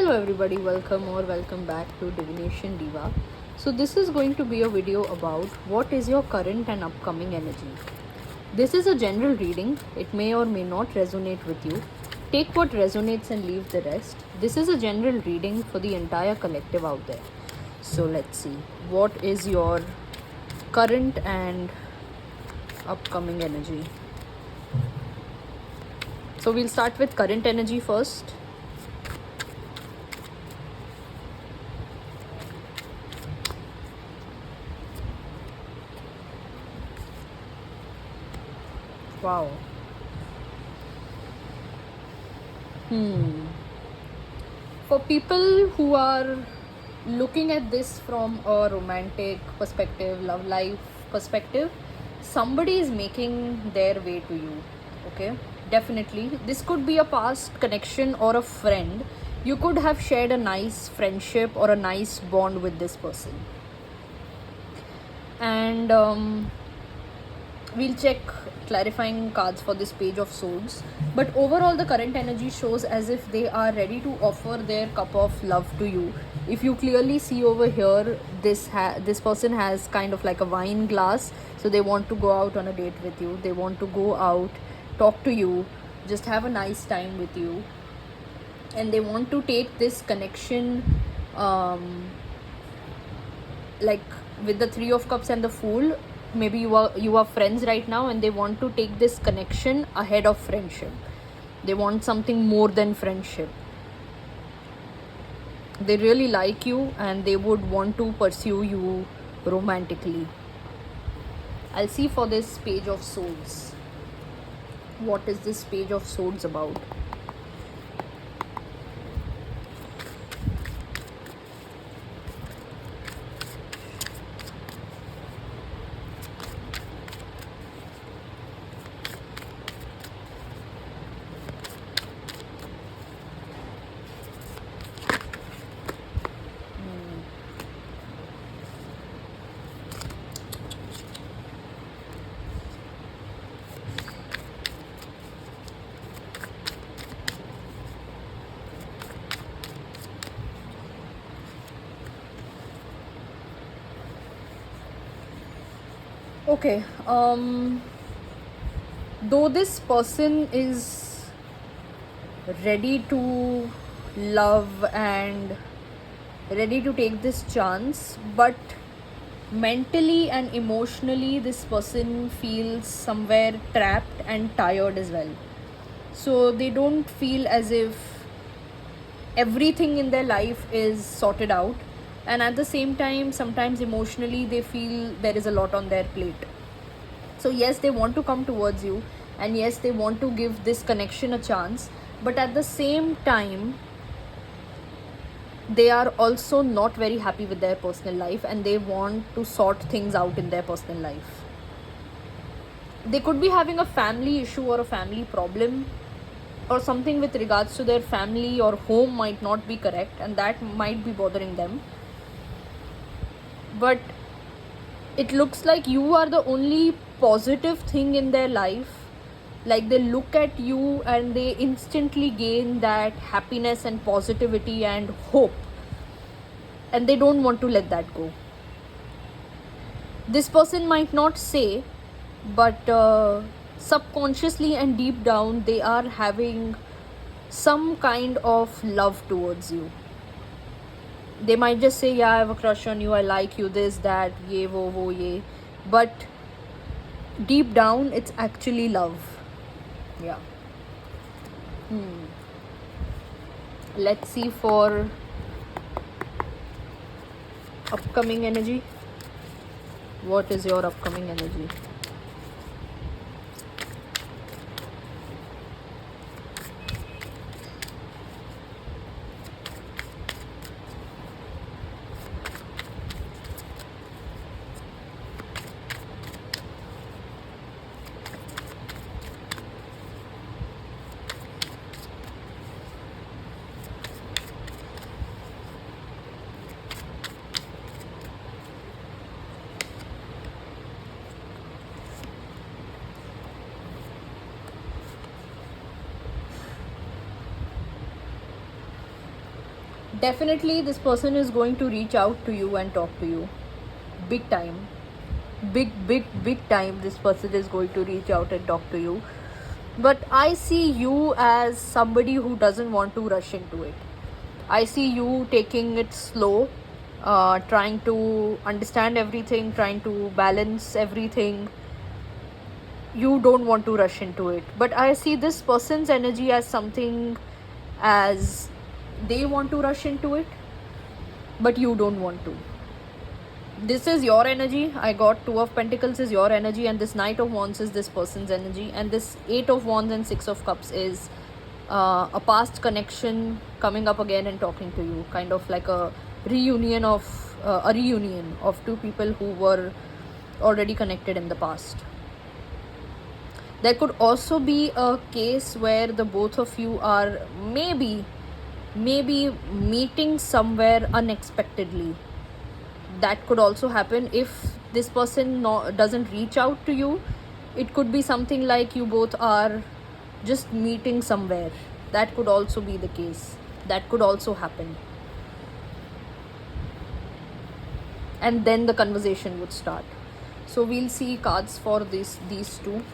Hello everybody, welcome back to Divination Diva. So this is going to be a video about what is your current and upcoming energy. This is a general reading. It may or may not resonate with you. Take what resonates and leave the rest. This is a general reading for the entire collective out there. So let's see. What is your current and upcoming energy? So we'll start with current energy first. Wow. For people who are looking at this from a romantic perspective, love life perspective, somebody is making their way to you. Okay, definitely. This could be a past connection or a friend. You could have shared a nice friendship or a nice bond with this person. And we'll check clarifying cards for this page of swords, but overall the current energy shows as if they are ready to offer their cup of love to you. If you clearly see over here, this person has kind of like a wine glass, so they want to go out on a date with you. They want to go out, talk to you, just have a nice time with you, and they want to take this connection like with the Three of Cups and the Fool. Maybe you are friends right now and they want to take this connection ahead of friendship. They want something more than friendship. They really like you and they would want to pursue you romantically. I'll see for this page of swords. What is this page of swords about? Okay, though this person is ready to love and ready to take this chance, but mentally and emotionally this person feels somewhere trapped and tired as well. So they don't feel as if everything in their life is sorted out, and at the same time sometimes emotionally they feel there is a lot on their plate. So yes, they want to come towards you, and yes, they want to give this connection a chance, but at the same time they are also not very happy with their personal life and they want to sort things out in their personal life. They could be having a family issue or a family problem, or something with regards to their family or home might not be correct, and that might be bothering them. But it looks like you are the only positive thing in their life. Like they look at you and they instantly gain that happiness and positivity and hope, and they don't want to let that go. This person might not say, but subconsciously and deep down they are having some kind of love towards you. They might just say, yeah, I have a crush on you, I like you, this, that, ye, wo, ye. But deep down, it's actually love. Yeah. Let's see for upcoming energy. What is your upcoming energy? Definitely this person is going to reach out to you and talk to you. Big time. Big time this person is going to reach out and talk to you. But I see you as somebody who doesn't want to rush into it. I see you taking it slow, trying to understand everything, trying to balance everything. You don't want to rush into it. But I see this person's energy as something as they want to rush into it, but you don't want to. This is your energy. I got Two of Pentacles is your energy, and this Knight of Wands is this person's energy, and this Eight of Wands and Six of Cups is a past connection coming up again and talking to you, kind of like a reunion of two people who were already connected in the past. There could also be a case where the both of you are maybe meeting somewhere unexpectedly. That could also happen if this person doesn't reach out to you. It could be something like you both are just meeting somewhere. That could also be the case. That could also happen. And then the conversation would start. So we'll see cards for these two.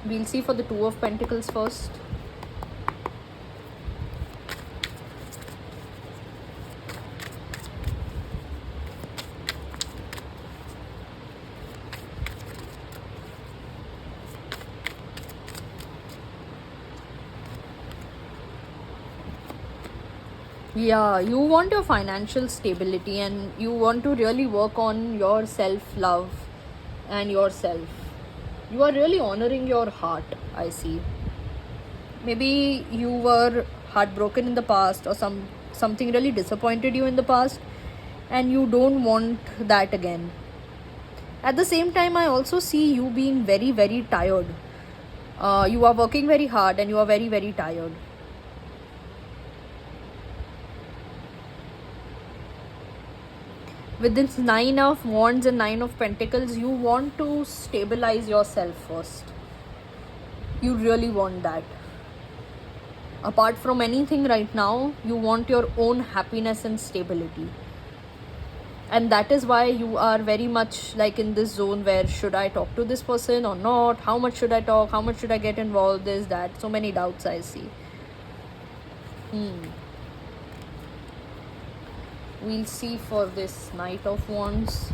We'll see for the Two of Pentacles first. Yeah, you want your financial stability and you want to really work on your self-love and yourself. You are really honoring your heart, I see. Maybe you were heartbroken in the past, or something really disappointed you in the past, and you don't want that again. At the same time, I also see you being very, very tired. You are working very hard and you are very, very tired. With this Nine of Wands and Nine of Pentacles, you want to stabilize yourself first. You really want that. Apart from anything right now, you want your own happiness and stability. And that is why you are very much like in this zone where should I talk to this person or not? How much should I talk? How much should I get involved? This, that. So many doubts I see. We'll see for this Knight of Wands.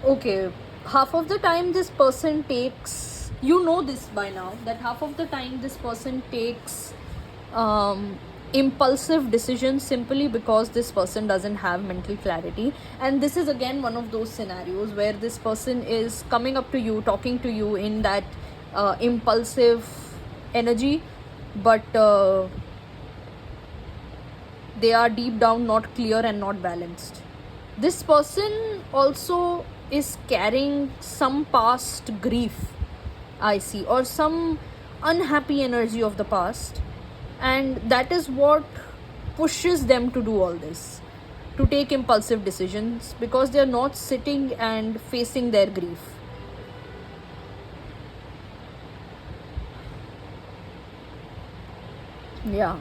Okay, half of the time this person takes, you know this by now, that half of the time this person takes impulsive decisions simply because this person doesn't have mental clarity. And this is again one of those scenarios where this person is coming up to you, talking to you in that impulsive energy, but they are deep down not clear and not balanced. This person also is carrying some past grief, I see, or some unhappy energy of the past, and that is what pushes them to do all this, to take impulsive decisions, because they are not sitting and facing their grief. Yeah.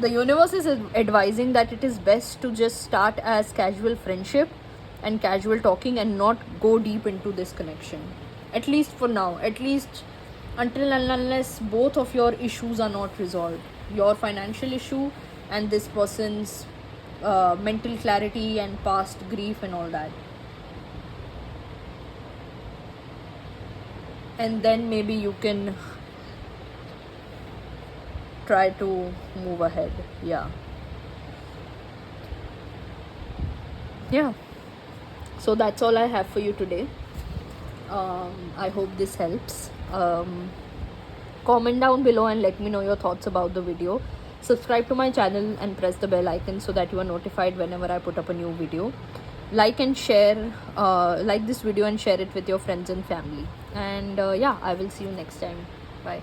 The universe is advising that it is best to just start as casual friendship and casual talking and not go deep into this connection, at least for now, at least until and unless both of your issues are not resolved, your financial issue and this person's mental clarity and past grief and all that. And then maybe you can try to move ahead. Yeah. So that's all I have for you today. I hope this helps. Comment down below and let me know your thoughts about the video. Subscribe to my channel and press the bell icon so that you are notified whenever I put up a new video. Like and share, like this video and share it with your friends and family. And yeah, I will see you next time. Bye.